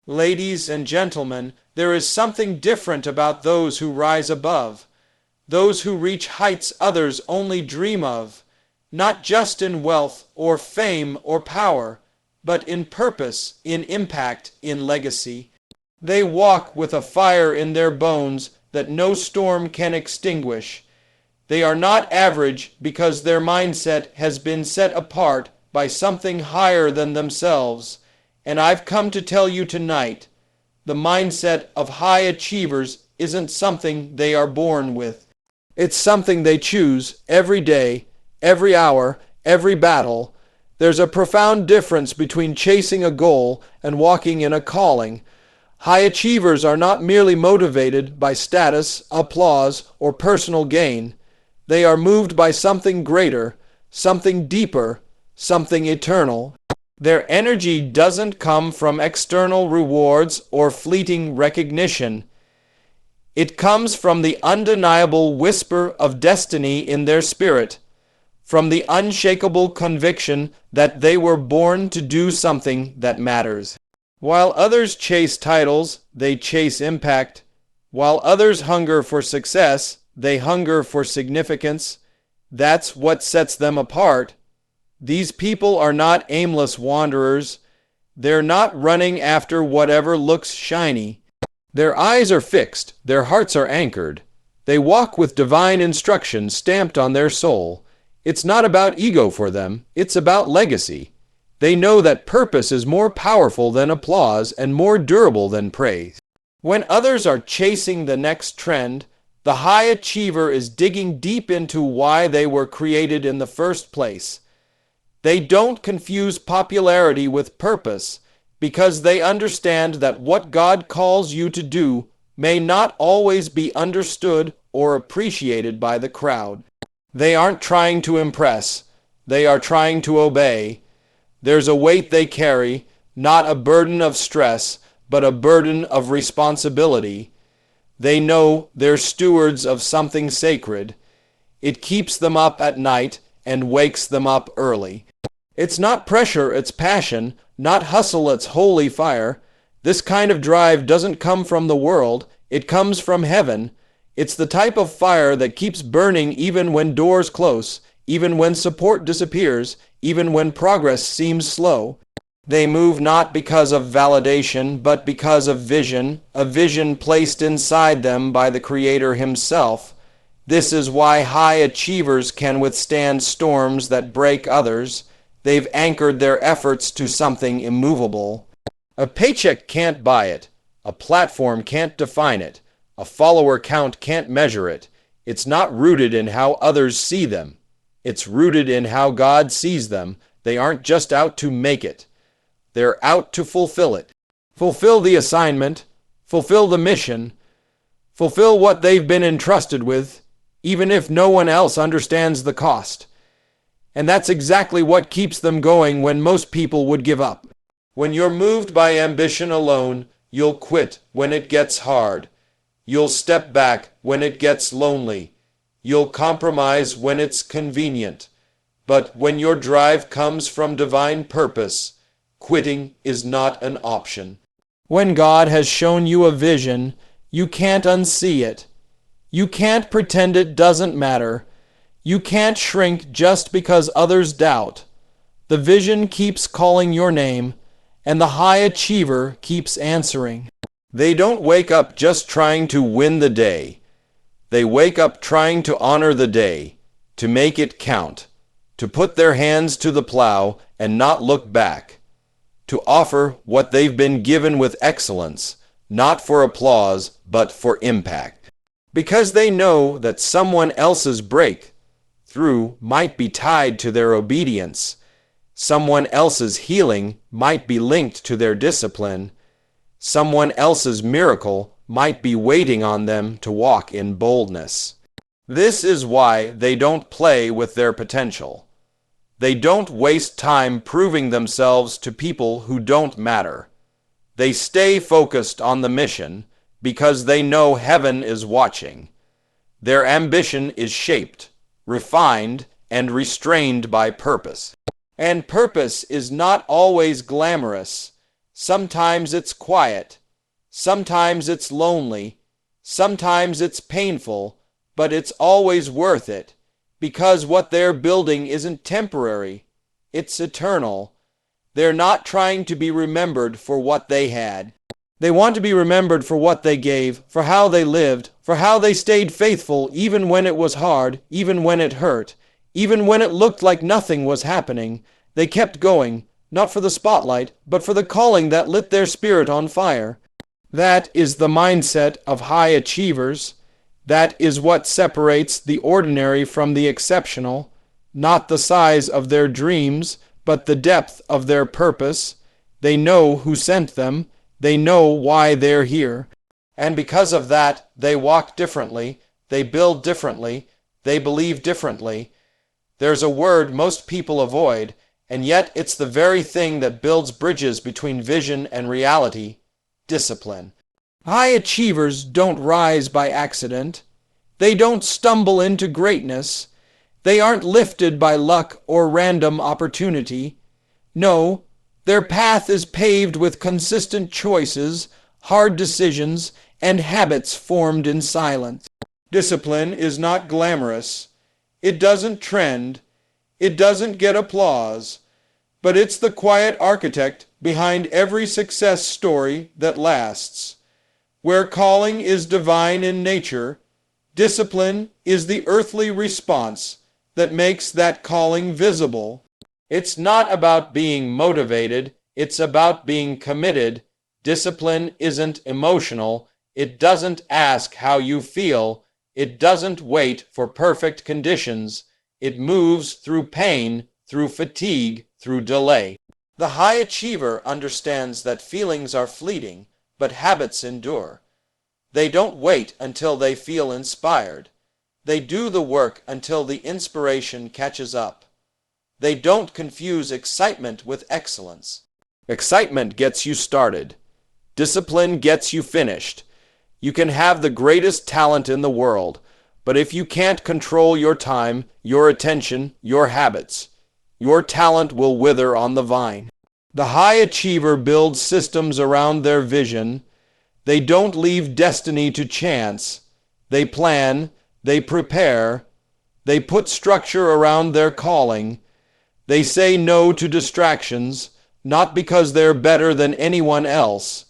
Ladies and gentlemen, there is something different about those who rise above, those who reach heights others only dream of, not just in wealth or fame or power, but in purpose, in impact, in legacy. They walk with a fire in their bones that no storm can extinguish. They are not average because their mindset has been set apart by something higher than themselves. And I've come to tell you tonight, the mindset of high achievers isn't something they are born with. It's something they choose every day, every hour, every battle. There's a profound difference between chasing a goal and walking in a calling. High achievers are not merely motivated by status, applause, or personal gain. They are moved by something greater, something deeper, something eternal. Their energy doesn't come from external rewards or fleeting recognition. It comes from the undeniable whisper of destiny in their spirit, from the unshakable conviction that they were born to do something that matters. While others chase titles, they chase impact. While others hunger for success, they hunger for significance. That's what sets them apart. These people are not aimless wanderers. They're not running after whatever looks shiny. Their eyes are fixed. Their hearts are anchored. They walk with divine instruction stamped on their soul. It's not about ego for them. It's about legacy. They know that purpose is more powerful than applause and more durable than praise. When others are chasing the next trend, the high achiever is digging deep into why they were created in the first place. They don't confuse popularity with purpose because they understand that what God calls you to do may not always be understood or appreciated by the crowd. They aren't trying to impress. They are trying to obey. There's a weight they carry, not a burden of stress, but a burden of responsibility. They know they're stewards of something sacred. It keeps them up at night and wakes them up early. It's not pressure, it's passion, not hustle, it's holy fire. This kind of drive doesn't come from the world, it comes from heaven. It's the type of fire that keeps burning even when doors close, even when support disappears, even when progress seems slow. They move not because of validation, but because of vision, a vision placed inside them by the Creator Himself. This is why high achievers can withstand storms that break others. They've anchored their efforts to something immovable. A paycheck can't buy it. A platform can't define it. A follower count can't measure it. It's not rooted in how others see them. It's rooted in how God sees them. They aren't just out to make it. They're out to fulfill it. Fulfill the assignment. Fulfill the mission. Fulfill what they've been entrusted with, even if no one else understands the cost. And that's exactly what keeps them going when most people would give up. When you're moved by ambition alone, you'll quit when it gets hard. You'll step back when it gets lonely. You'll compromise when it's convenient. But when your drive comes from divine purpose, quitting is not an option. When God has shown you a vision, you can't unsee it. You can't pretend it doesn't matter. You can't shrink just because others doubt. The vision keeps calling your name, and the high achiever keeps answering. They don't wake up just trying to win the day. They wake up trying to honor the day, to make it count, to put their hands to the plow and not look back, to offer what they've been given with excellence, not for applause, but for impact. Because they know that someone else's breakthrough might be tied to their obedience. Someone else's healing might be linked to their discipline. Someone else's miracle might be waiting on them to walk in boldness. This is why they don't play with their potential. They don't waste time proving themselves to people who don't matter. They stay focused on the mission because they know heaven is watching. Their ambition is shaped, refined, and restrained by purpose. And purpose is not always glamorous. Sometimes it's quiet. Sometimes it's lonely. Sometimes it's painful, but it's always worth it, because what they're building isn't temporary. It's eternal. They're not trying to be remembered for what they had. They want to be remembered for what they gave, for how they lived, for how they stayed faithful even when it was hard, even when it hurt, even when it looked like nothing was happening. They kept going, not for the spotlight, but for the calling that lit their spirit on fire. That is the mindset of high achievers. That is what separates the ordinary from the exceptional, not the size of their dreams, but the depth of their purpose. They know who sent them. They know why they're here. And because of that, they walk differently, they build differently, they believe differently. There's a word most people avoid, and yet it's the very thing that builds bridges between vision and reality: discipline. High achievers don't rise by accident. They don't stumble into greatness. They aren't lifted by luck or random opportunity. No, their path is paved with consistent choices, hard decisions, and habits formed in silence. Discipline is not glamorous. It doesn't trend. It doesn't get applause. But it's the quiet architect behind every success story that lasts. Where calling is divine in nature, discipline is the earthly response that makes that calling visible. It's not about being motivated, it's about being committed. Discipline isn't emotional. It doesn't ask how you feel. It doesn't wait for perfect conditions. It moves through pain, through fatigue, through delay. The high achiever understands that feelings are fleeting, but habits endure. They don't wait until they feel inspired. They do the work until the inspiration catches up. They don't confuse excitement with excellence. Excitement gets you started. Discipline gets you finished. You can have the greatest talent in the world, but if you can't control your time, your attention, your habits, your talent will wither on the vine. The high achiever builds systems around their vision. They don't leave destiny to chance. They plan, they prepare, they put structure around their calling. They say no to distractions, not because they're better than anyone else,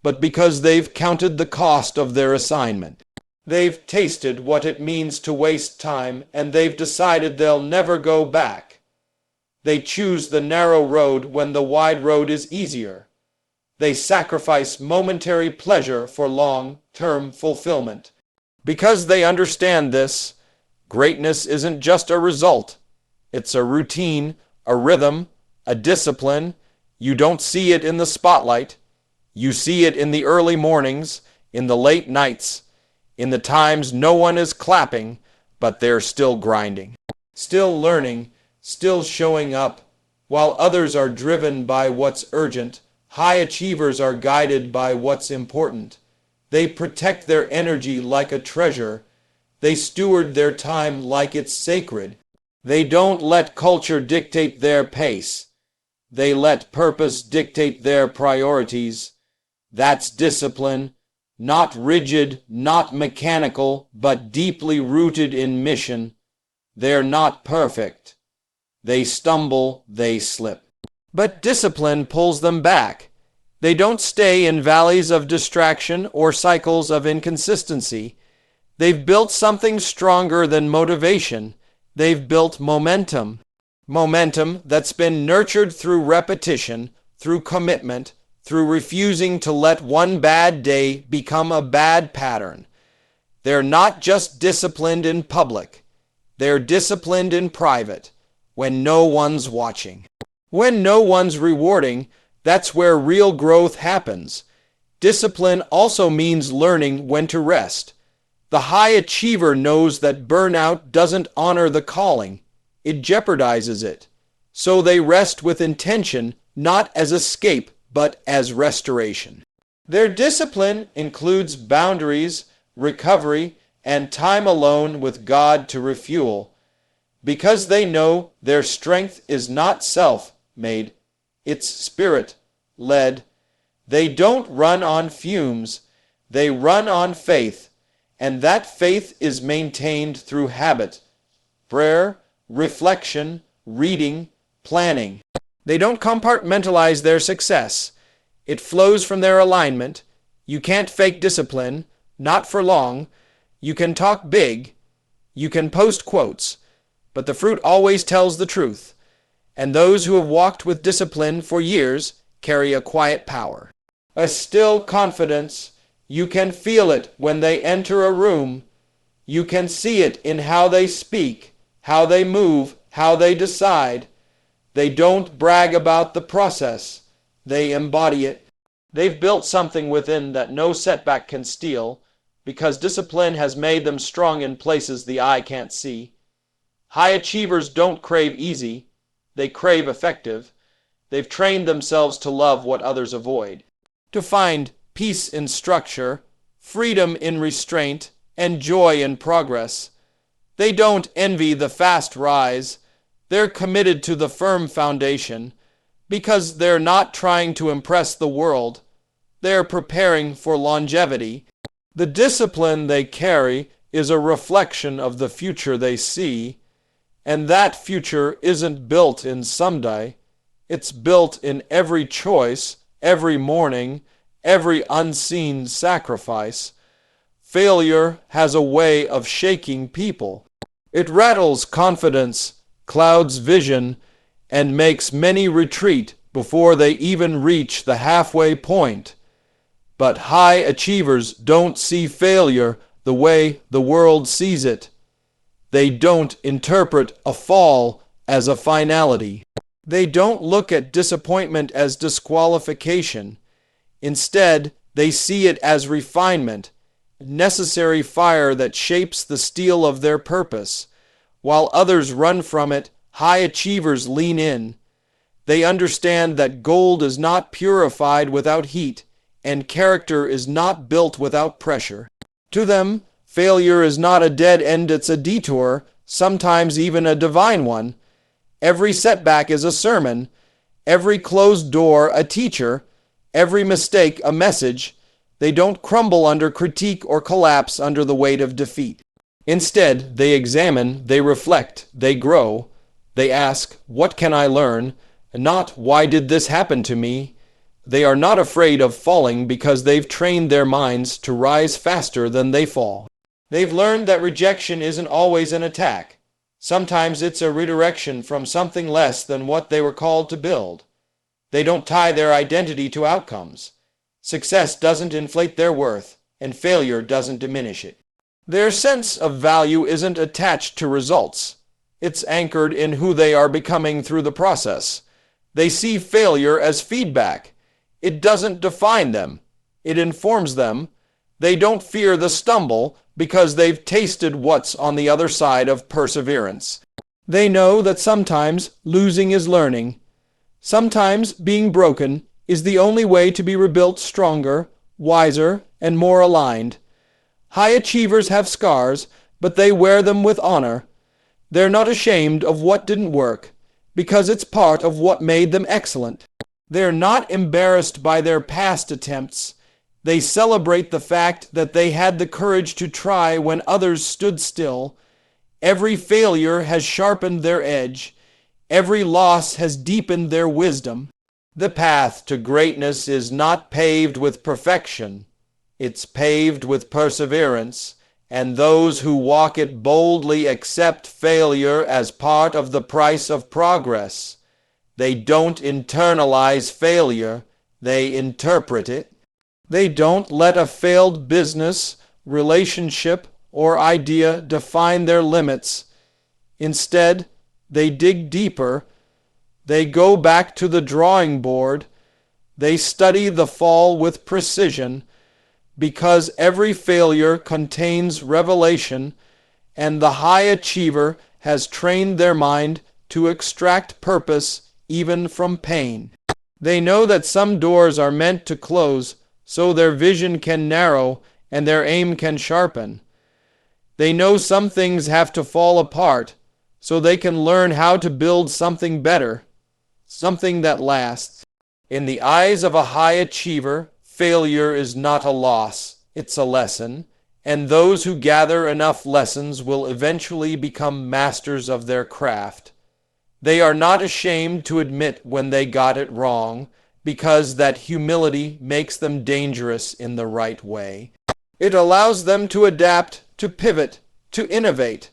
but because they've counted the cost of their assignment. They've tasted what it means to waste time, and they've decided they'll never go back. They choose the narrow road when the wide road is easier. They sacrifice momentary pleasure for long-term fulfillment. Because they understand this, greatness isn't just a result. It's a routine, a rhythm, a discipline. You don't see it in the spotlight. You see it in the early mornings, in the late nights, in the times no one is clapping, but they're still grinding, still learning, still showing up. While others are driven by what's urgent, high achievers are guided by what's important. They protect their energy like a treasure. They steward their time like it's sacred. They don't let culture dictate their pace. They let purpose dictate their priorities. That's discipline, not rigid, not mechanical, but deeply rooted in mission. They're not perfect. They stumble, they slip. But discipline pulls them back. They don't stay in valleys of distraction or cycles of inconsistency. They've built something stronger than motivation. They've built momentum. Momentum that's been nurtured through repetition, through commitment, through refusing to let one bad day become a bad pattern. They're not just disciplined in public. They're disciplined in private, when no one's watching. When no one's rewarding, that's where real growth happens. Discipline also means learning when to rest. The high achiever knows that burnout doesn't honor the calling. It jeopardizes it. So they rest with intention, not as escape, but as restoration. Their discipline includes boundaries, recovery, and time alone with God to refuel. Because they know their strength is not self-made, it's spirit-led. They don't run on fumes, they run on faith, and that faith is maintained through habit, prayer, reflection, reading, planning. They don't compartmentalize their success. It flows from their alignment. You can't fake discipline, not for long. You can talk big, you can post quotes, but the fruit always tells the truth. And those who have walked with discipline for years carry a quiet power. A still confidence. You can feel it when they enter a room. You can see it in how they speak, how they move, how they decide. They don't brag about the process. They embody it. They've built something within that no setback can steal, because discipline has made them strong in places the eye can't see. High achievers don't crave easy. They crave effective. They've trained themselves to love what others avoid, to find peace in structure, freedom in restraint, and joy in progress. They don't envy the fast rise. They're committed to the firm foundation, because they're not trying to impress the world. They're preparing for longevity. The discipline they carry is a reflection of the future they see, and that future isn't built in someday. It's built in every choice, every morning, every unseen sacrifice. Failure has a way of shaking people. It rattles confidence, clouds vision, and makes many retreat before they even reach the halfway point. But high achievers don't see failure the way the world sees it. They don't interpret a fall as a finality. They don't look at disappointment as disqualification. Instead, they see it as refinement, necessary fire that shapes the steel of their purpose. While others run from it, high achievers lean in. They understand that gold is not purified without heat, and character is not built without pressure. To them, failure is not a dead end, it's a detour, sometimes even a divine one. Every setback is a sermon, every closed door a teacher, every mistake a message. They don't crumble under critique or collapse under the weight of defeat. Instead, they examine, they reflect, they grow. They ask, "What can I learn?" Not, "Why did this happen to me?" They are not afraid of falling because they've trained their minds to rise faster than they fall. They've learned that rejection isn't always an attack. Sometimes it's a redirection from something less than what they were called to build. They don't tie their identity to outcomes. Success doesn't inflate their worth, and failure doesn't diminish it. Their sense of value isn't attached to results. It's anchored in who they are becoming through the process. They see failure as feedback. It doesn't define them. It informs them. They don't fear the stumble because they've tasted what's on the other side of perseverance. They know that sometimes losing is learning. Sometimes being broken is the only way to be rebuilt stronger, wiser, and more aligned. High achievers have scars, but they wear them with honor. They're not ashamed of what didn't work, because it's part of what made them excellent. They're not embarrassed by their past attempts. They celebrate the fact that they had the courage to try when others stood still. Every failure has sharpened their edge. Every loss has deepened their wisdom. The path to greatness is not paved with perfection. It's paved with perseverance, and those who walk it boldly accept failure as part of the price of progress. They don't internalize failure, they interpret it. They don't let a failed business, relationship, or idea define their limits. Instead, they dig deeper. They go back to the drawing board. They study the fall with precision, because every failure contains revelation, and the high achiever has trained their mind to extract purpose even from pain. They know that some doors are meant to close so their vision can narrow and their aim can sharpen. They know some things have to fall apart so they can learn how to build something better, something that lasts. In the eyes of a high achiever, failure is not a loss, it's a lesson, and those who gather enough lessons will eventually become masters of their craft. They are not ashamed to admit when they got it wrong, because that humility makes them dangerous in the right way. It allows them to adapt, to pivot, to innovate.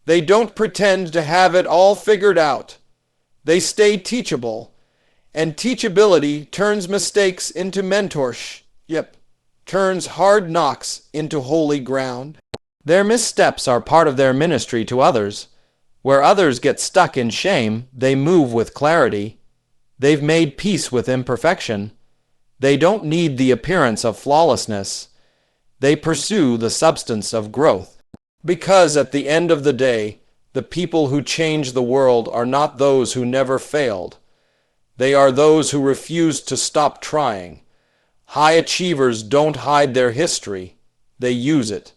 They don't pretend to have it all figured out. They stay teachable. And teachability turns mistakes into mentorship, turns hard knocks into holy ground. Their missteps are part of their ministry to others. Where others get stuck in shame, they move with clarity. They've made peace with imperfection. They don't need the appearance of flawlessness. They pursue the substance of growth. Because at the end of the day, the people who change the world are not those who never failed. They are those who refuse to stop trying. High achievers don't hide their history. They use it.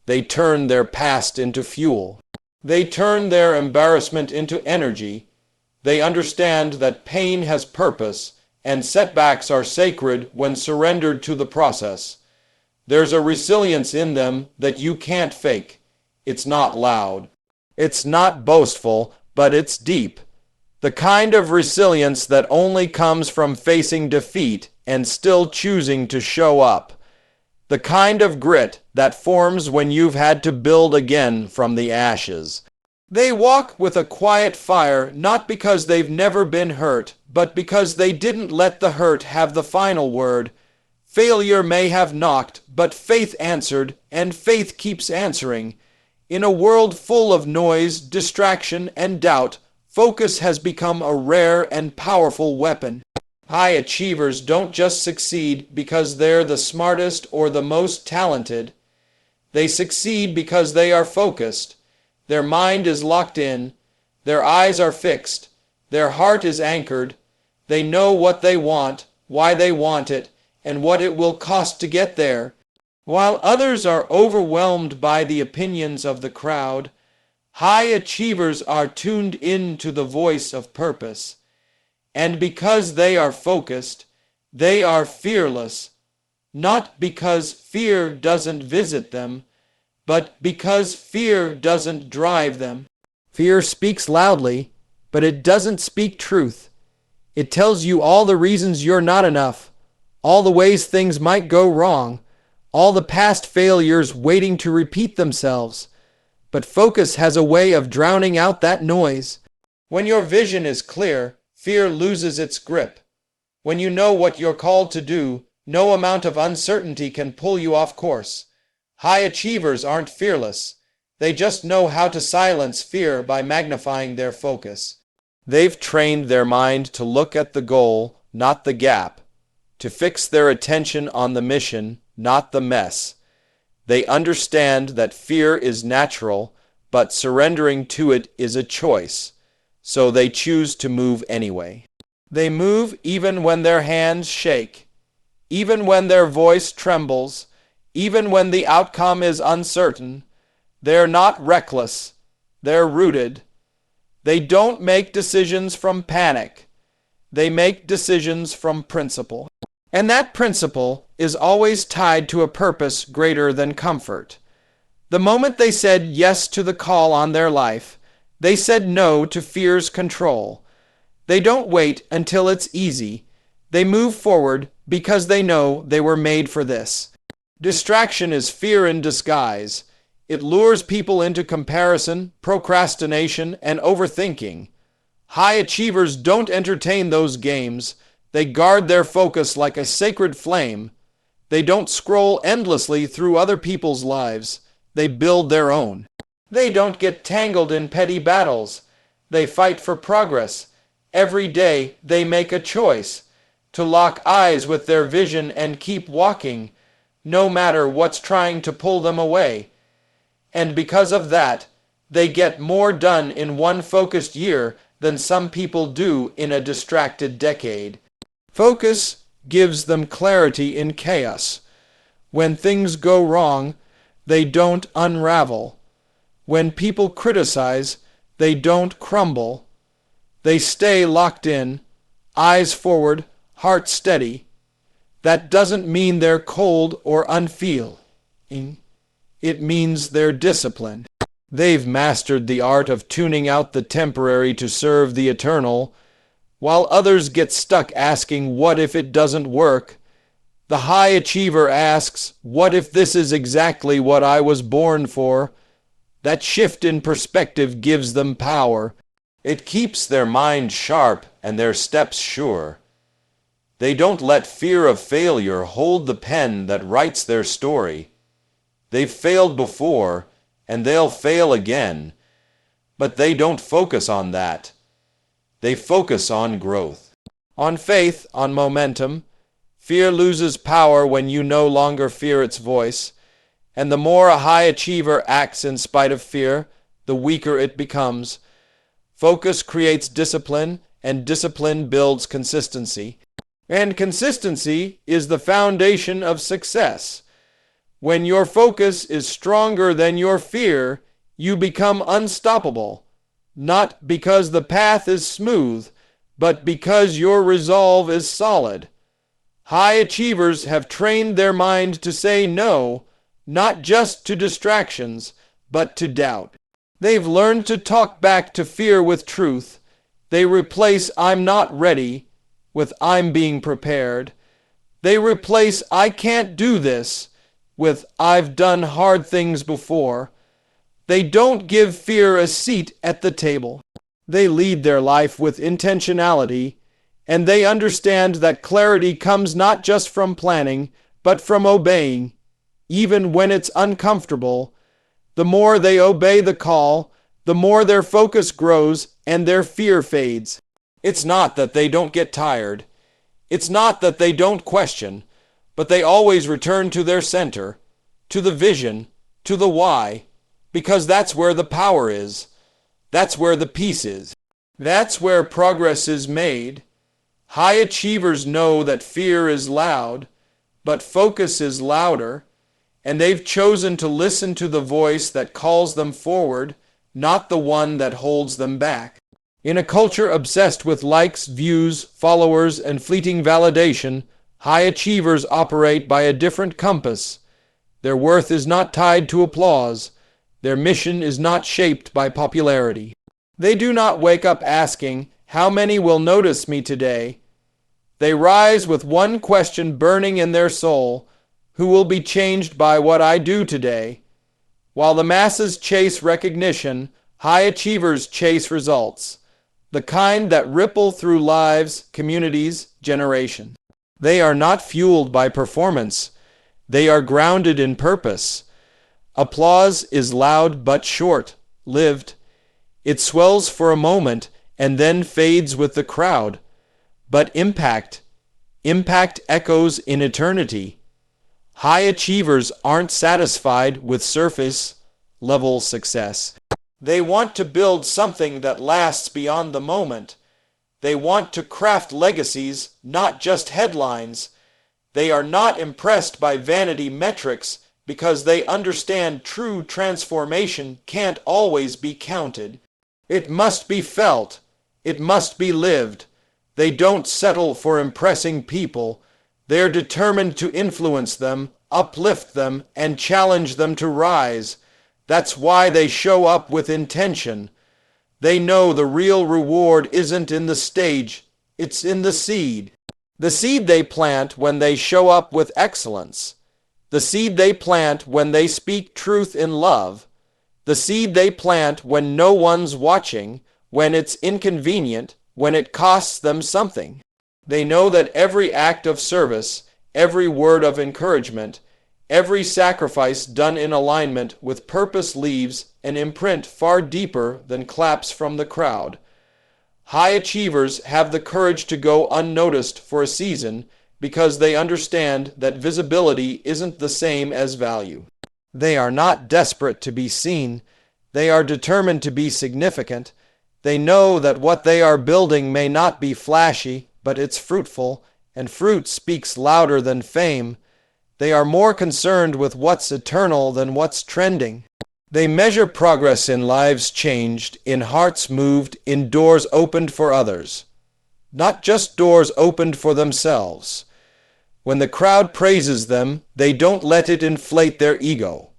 They turn their past into fuel. They turn their embarrassment into energy. They understand that pain has purpose, and setbacks are sacred when surrendered to the process. There's a resilience in them that you can't fake. It's not loud. It's not boastful, but it's deep. The kind of resilience that only comes from facing defeat and still choosing to show up. The kind of grit that forms when you've had to build again from the ashes. They walk with a quiet fire, not because they've never been hurt, but because they didn't let the hurt have the final word. Failure may have knocked, but faith answered, and faith keeps answering. In a world full of noise, distraction, and doubt, focus has become a rare and powerful weapon. High achievers don't just succeed because they're the smartest or the most talented. They succeed because they are focused. Their mind is locked in. Their eyes are fixed. Their heart is anchored. They know what they want, why they want it, and what it will cost to get there. While others are overwhelmed by the opinions of the crowd, high achievers are tuned in to the voice of purpose. And because they are focused, they are fearless, not because fear doesn't visit them, but because fear doesn't drive them. Fear speaks loudly, but it doesn't speak truth. It tells you all the reasons you're not enough, all the ways things might go wrong, all the past failures waiting to repeat themselves. But focus has a way of drowning out that noise. When your vision is clear, fear loses its grip. When you know what you're called to do, no amount of uncertainty can pull you off course. High achievers aren't fearless. They just know how to silence fear by magnifying their focus. They've trained their mind to look at the goal, not the gap, to fix their attention on the mission, not the mess. They understand that fear is natural, but surrendering to it is a choice, so they choose to move anyway. They move even when their hands shake, even when their voice trembles, even when the outcome is uncertain. They're not reckless, they're rooted. They don't make decisions from panic. They make decisions from principle. And that principle is always tied to a purpose greater than comfort. The moment they said yes to the call on their life, they said no to fear's control. They don't wait until it's easy. They move forward because they know they were made for this. Distraction is fear in disguise. It lures people into comparison, procrastination, and overthinking. High achievers don't entertain those games. They guard their focus like a sacred flame. They don't scroll endlessly through other people's lives. They build their own. They don't get tangled in petty battles. They fight for progress. Every day they make a choice to lock eyes with their vision and keep walking, no matter what's trying to pull them away. And because of that, they get more done in one focused year than some people do in a distracted decade. Focus gives them clarity in chaos. When things go wrong, they don't unravel. When people criticize, they don't crumble. They stay locked in, eyes forward, heart steady. That doesn't mean they're cold or unfeeling. It means they're disciplined. They've mastered the art of tuning out the temporary to serve the eternal. While others get stuck asking, what if it doesn't work? The high achiever asks, what if this is exactly what I was born for? That shift in perspective gives them power. It keeps their mind sharp and their steps sure. They don't let fear of failure hold the pen that writes their story. They've failed before, and they'll fail again. But they don't focus on that. They focus on growth. On faith, on momentum. Fear loses power when you no longer fear its voice. And the more a high achiever acts in spite of fear, the weaker it becomes. Focus creates discipline, and discipline builds consistency. And consistency is the foundation of success. When your focus is stronger than your fear, you become unstoppable, not because the path is smooth, but because your resolve is solid. High achievers have trained their mind to say no, not just to distractions, but to doubt. They've learned to talk back to fear with truth. They replace "I'm not ready" with "I'm being prepared." They replace "I can't do this" with "I've done hard things before." They don't give fear a seat at the table. They lead their life with intentionality, and they understand that clarity comes not just from planning, but from obeying, even when it's uncomfortable. The more they obey the call, the more their focus grows and their fear fades. It's not that they don't get tired. It's not that they don't question, but they always return to their center, to the vision, to the why, because that's where the power is. That's where the peace is. That's where progress is made. High achievers know that fear is loud, but focus is louder, and they've chosen to listen to the voice that calls them forward, not the one that holds them back. In a culture obsessed with likes, views, followers, and fleeting validation, high achievers operate by a different compass. Their worth is not tied to applause. Their mission is not shaped by popularity. They do not wake up asking, "How many will notice me today?" They rise with one question burning in their soul: who will be changed by what I do today? While the masses chase recognition, high achievers chase results, the kind that ripple through lives, communities, generations. They are not fueled by performance. They are grounded in purpose. Applause is loud but short-lived. It swells for a moment and then fades with the crowd. But impact echoes in eternity. High achievers aren't satisfied with surface-level success. They want to build something that lasts beyond the moment. They want to craft legacies, not just headlines. They are not impressed by vanity metrics because they understand true transformation can't always be counted. It must be felt. It must be lived. They don't settle for impressing people. They're determined to influence them, uplift them, and challenge them to rise. That's why they show up with intention. They know the real reward isn't in the stage, it's in the seed. The seed they plant when they show up with excellence. The seed they plant when they speak truth in love. The seed they plant when no one's watching, when it's inconvenient, when it costs them something. They know that every act of service, every word of encouragement, every sacrifice done in alignment with purpose leaves an imprint far deeper than claps from the crowd. High achievers have the courage to go unnoticed for a season because they understand that visibility isn't the same as value. They are not desperate to be seen. They are determined to be significant. They know that what they are building may not be flashy, but it's fruitful, and fruit speaks louder than fame. They are more concerned with what's eternal than what's trending. They measure progress in lives changed, in hearts moved, in doors opened for others. not just doors opened for themselves. When the crowd praises them, they don't let it inflate their ego.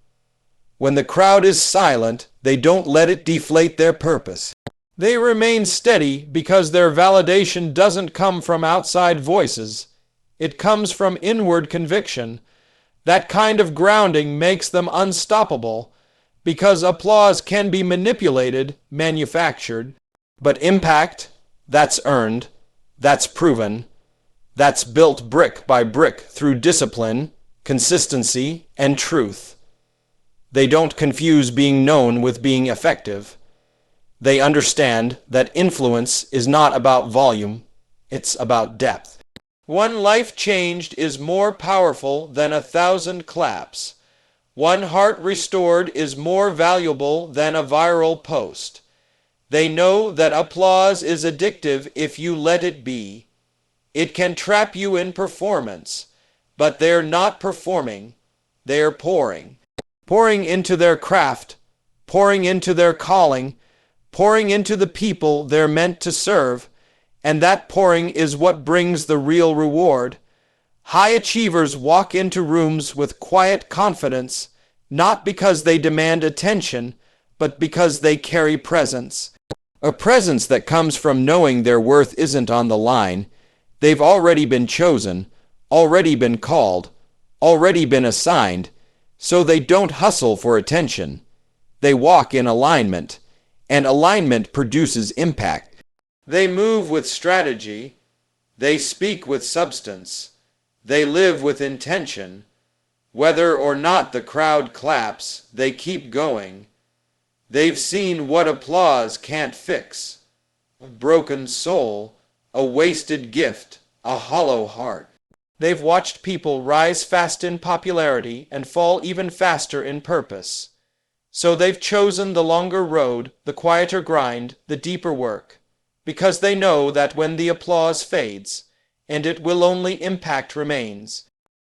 When the crowd is silent, they don't let it deflate their purpose. They remain steady because their validation doesn't come from outside voices. It comes from inward conviction. That kind of grounding makes them unstoppable because applause can be manipulated, manufactured, but impact, that's earned, that's proven, that's built brick by brick through discipline, consistency, and truth. They don't confuse being known with being effective. They understand that influence is not about volume, it's about depth. One life changed is more powerful than 1,000 claps. One heart restored is more valuable than a viral post. They know that applause is addictive if you let it be. It can trap you in performance, but they're not performing, they're pouring. Pouring into their craft, pouring into their calling, pouring into the people they're meant to serve, and that pouring is what brings the real reward. High achievers walk into rooms with quiet confidence, not because they demand attention, but because they carry presence. A presence that comes from knowing their worth isn't on the line. They've already been chosen, already been called, already been assigned, so they don't hustle for attention. They walk in alignment, and alignment produces impact. They move with strategy. They speak with substance. They live with intention. Whether or not the crowd claps, they keep going. They've seen what applause can't fix. A broken soul, a wasted gift, a hollow heart. They've watched people rise fast in popularity and fall even faster in purpose. So they've chosen the longer road, the quieter grind, the deeper work, because they know that when the applause fades, and it will only impact remains,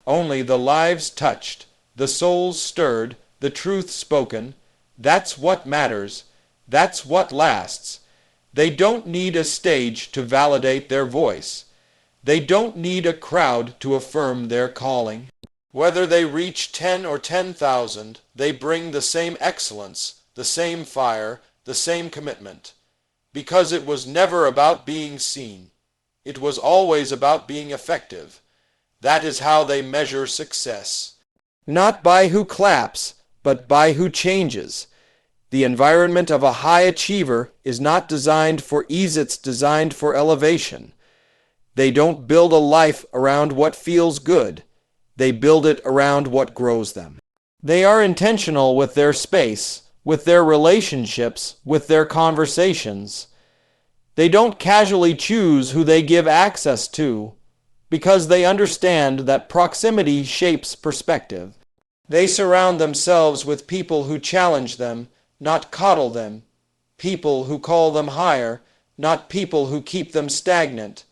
only the lives touched, the souls stirred, the truth spoken, that's what matters, that's what lasts. They don't need a stage to validate their voice. They don't need a crowd to affirm their calling. Whether they reach 10 or 10,000, they bring the same excellence, the same fire, the same commitment. Because it was never about being seen. It was always about being effective. That is how they measure success. Not by who claps, but by who changes. The environment of a high achiever is not designed for ease, it's designed for elevation. They don't build a life around what feels good. They build it around what grows them. They are intentional with their space, with their relationships, with their conversations. They don't casually choose who they give access to, because they understand that proximity shapes perspective. They surround themselves with people who challenge them, not coddle them, people who call them higher, not people who keep them stagnant.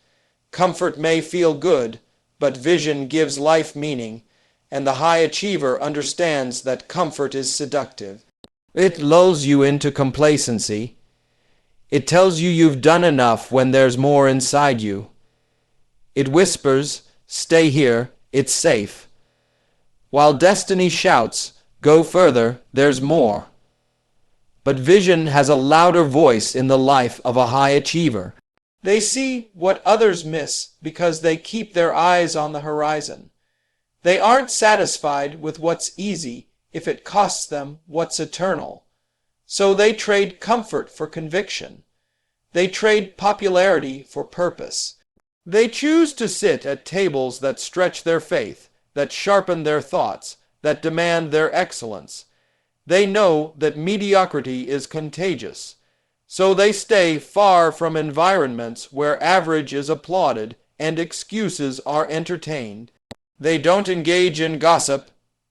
Comfort may feel good, but vision gives life meaning, and the high achiever understands that comfort is seductive. It lulls you into complacency. It tells you you've done enough when there's more inside you. It whispers, "Stay here, it's safe." While destiny shouts, "Go further, there's more." But vision has a louder voice in the life of a high achiever. They see what others miss because they keep their eyes on the horizon. They aren't satisfied with what's easy if it costs them what's eternal. So they trade comfort for conviction. They trade popularity for purpose. They choose to sit at tables that stretch their faith, that sharpen their thoughts, that demand their excellence. They know that mediocrity is contagious. So they stay far from environments where average is applauded and excuses are entertained. They don't engage in gossip.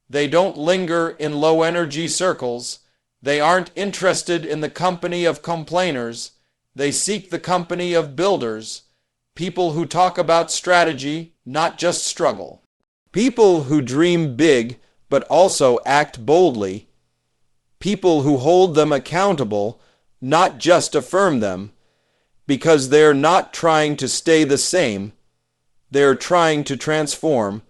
They don't linger in low-energy circles. They aren't interested in the company of complainers. They seek the company of builders, people who talk about strategy, not just struggle. People who dream big but also act boldly. People who hold them accountable, not just affirm them. because they're not trying to stay the same, they're trying to transform,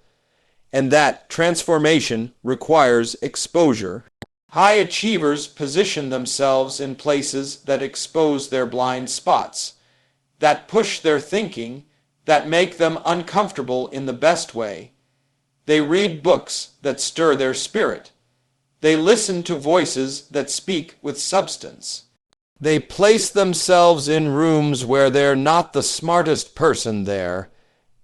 and that transformation requires exposure. High achievers position themselves in places that expose their blind spots, that push their thinking, that make them uncomfortable in the best way. They read books that stir their spirit. They listen to voices that speak with substance. They place themselves in rooms where they're not the smartest person there,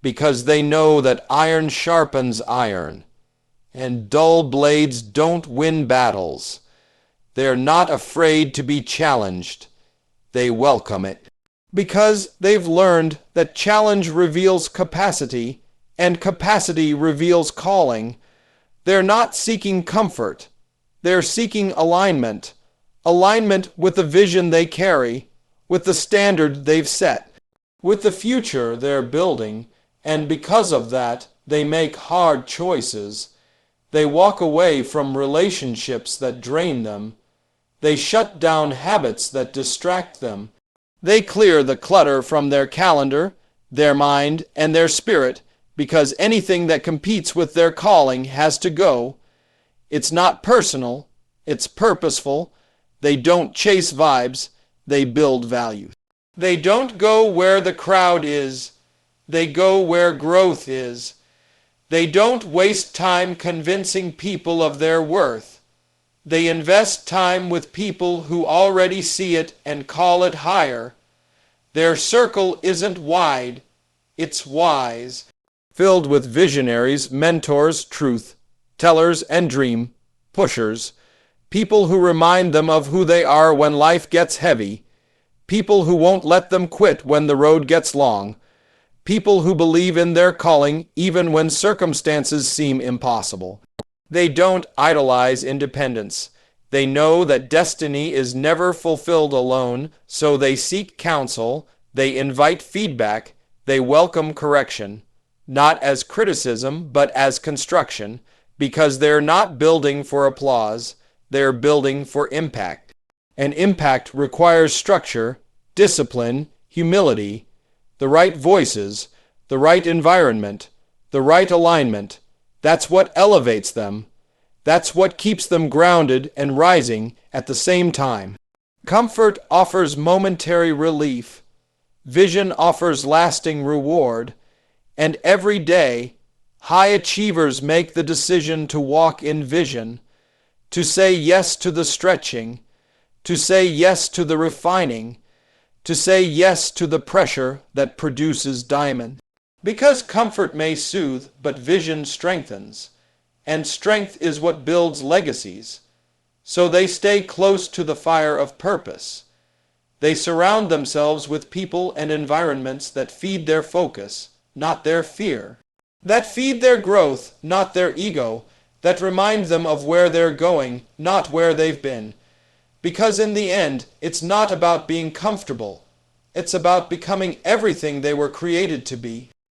because they know that iron sharpens iron, and dull blades don't win battles. They're not afraid to be challenged. They welcome it, because they've learned that challenge reveals capacity, and capacity reveals calling. They're not seeking comfort. They're seeking alignment. Alignment with the vision they carry, with the standard they've set, with the future they're building, and because of that, they make hard choices. They walk away from relationships that drain them. They shut down habits that distract them. They clear the clutter from their calendar, their mind, and their spirit, because anything that competes with their calling has to go. It's not personal, it's purposeful. They don't chase vibes, they build value. They don't go where the crowd is, they go where growth is. They don't waste time convincing people of their worth. They invest time with people who already see it and call it higher. Their circle isn't wide, it's wise, filled with visionaries, mentors, truth tellers, and dream pushers. People who remind them of who they are when life gets heavy. People who won't let them quit when the road gets long. People who believe in their calling even when circumstances seem impossible. They don't idolize independence. They know that destiny is never fulfilled alone, so they seek counsel, they invite feedback, they welcome correction, not as criticism but as construction, because they're not building for applause, they're building for impact. And impact requires structure, discipline, humility, the right voices, the right environment, the right alignment. That's what elevates them. That's what keeps them grounded and rising at the same time. Comfort offers momentary relief. Vision offers lasting reward. And every day, high achievers make the decision to walk in vision, to say yes to the stretching, to say yes to the refining, to say yes to the pressure that produces diamond. Because comfort may soothe, but vision strengthens, and strength is what builds legacies. So they stay close to the fire of purpose. They surround themselves with people and environments that feed their focus, not their fear, that feed their growth, not their ego, that remind them of where they're going, not where they've been. Because in the end, it's not about being comfortable. It's about becoming everything they were created to be.